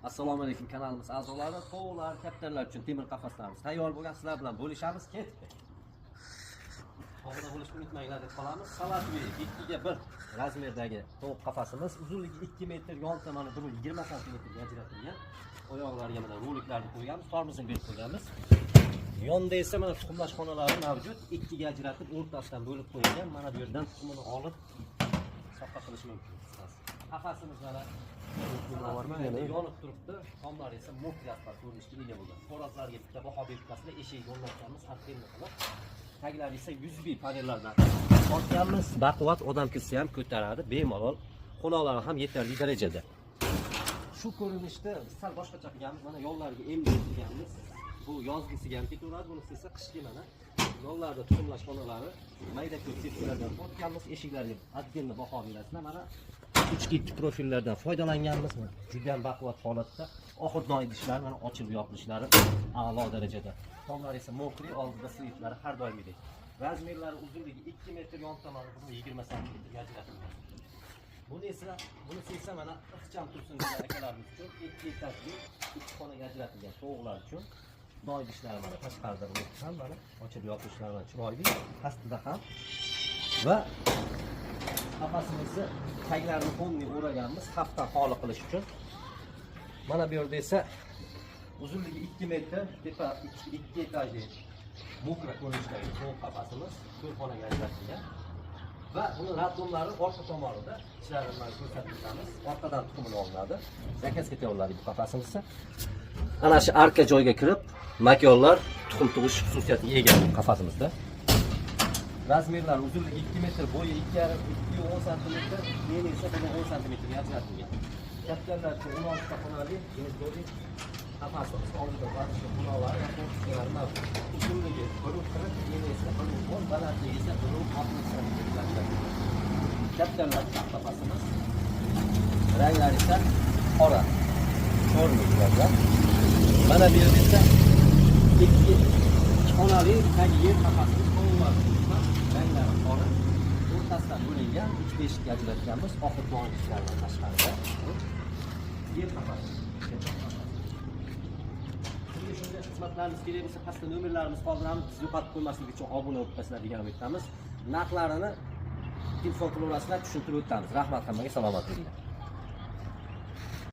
Assalomu alaykum kanalimiz a'zolari, tovuqlar, kaptarlar uchun temir qafaslarimiz tayyor bo'lgan. Sizlar bilan bo'lishamiz. Ketdik. Obuna bo'lishni unutmanglar deb qolamiz. Salatli 2 ga 1 razmerdagi tovuq qafasimiz, uzunligi 2 metr, yon tomoni 20 sm ajratilgan. Oyoqlariga mana roliklarni qo'yganmiz, tormozini berib qo'yganmiz. Yonda esa mana tuxumlash xonalari mavjud. 2 ga ajratib, o'rtasidan bo'lib qo'yilgan. Mana bu yerdan tuxumini olib saqqa qilish mumkin. Qafasimiz mana yonib turibdi. Tomlar esa mokri asfalt ko'rinishga ega bo'lgan. Xo'rozlarga bitta baho belgilasida eshik o'rnatganmiz, antenna qilib. Taglari esa 100 panellardan ortganmiz. Baquvvat odam kirsa ham ko'taradi, bemalol. Qo'noqlari ham yetarli darajada. Shu ko'rinishda sal boshqacha qilganmiz. Mana yo'llarga emlanganmiz. Bu yozgisiga ham ketaveradi, bunisi esa qishki mana. Yo'llarda tuxumlash xonalari mayda ko'p sepkalardan ortganmiz. Eshiklarga отдельно baho belasizlar. Mana 3 profillardan foydalanganmiz. Juda ham baquvvat holatda. Oxirgi idishlar mana ochilib yopilishlari a'lo darajada. Tomlar esa mokri, oldida slivlari har doimgidek. Razmerlari uzunligi 2 metr, yon tomoni 20 sm ajratilgan. Bunisi esa mana ixcham tursin degan akalarimiz uchun 2 etajli 2 xonaga ajratilgan tovuqlar uchun. Doy idishlari mana tashqarida ham mana ochilib yopilishlari bilan chiroyli, pastida ham va qafasimizni taglarini qonli o'raganmiz, xavfdan xoli qilish uchun. Mana bu yerda esa uzunligi 2 metr, tepa 2 etajli mokra ko'rinishdagi tovuq qafasimiz ko'rxonaga ajratilgan. Va buni raddomlari orqa tomonida ishlarini mana ko'rsatib o'tamiz. Orqadan tuxumini olinadi. Zakazga tayyorladik bu qafasimizni. Ana shu arka joyga kirib, makonlar tuxum tug'ish xususiyatiga ega bu qafasimizda. Razmerlar uzunligi 2 metr, bo'yi 2,5 cm, eni esa 10 cm ajratilgan. Kattalar uchun 16 ta xonali, yezgolik qafasi oldida boshqa xonalar va qo'rqishlar mavjud. Uzunligi 1,40, eni esa 1,10, balandligi esa 1,60 cm ajratilgan. Kattalar qafasimiz. Ranglari esa qora, ko'rinishlarda. Mana bu yerda esa 2 xonali tagiga qafasimiz qo'yiladi. Ranglari qora, o'rtasidan bo'lingan 3-5 ga ajratganmiz. Oxirgi o'yinchilardan tashqarida yer qafasi. Sizga shunday xizmatlarimiz kerak bo'lsa, pastda nomerlarimiz qoldiramiz. Siz yo'qotib qo'ymaslik uchun obuna bo'lib qolinglar degan umidamiz. Narxlarini telefon qilaverasizlar, tushuntirib o'tamiz. Rahmat, hammaga salomat bo'linglar.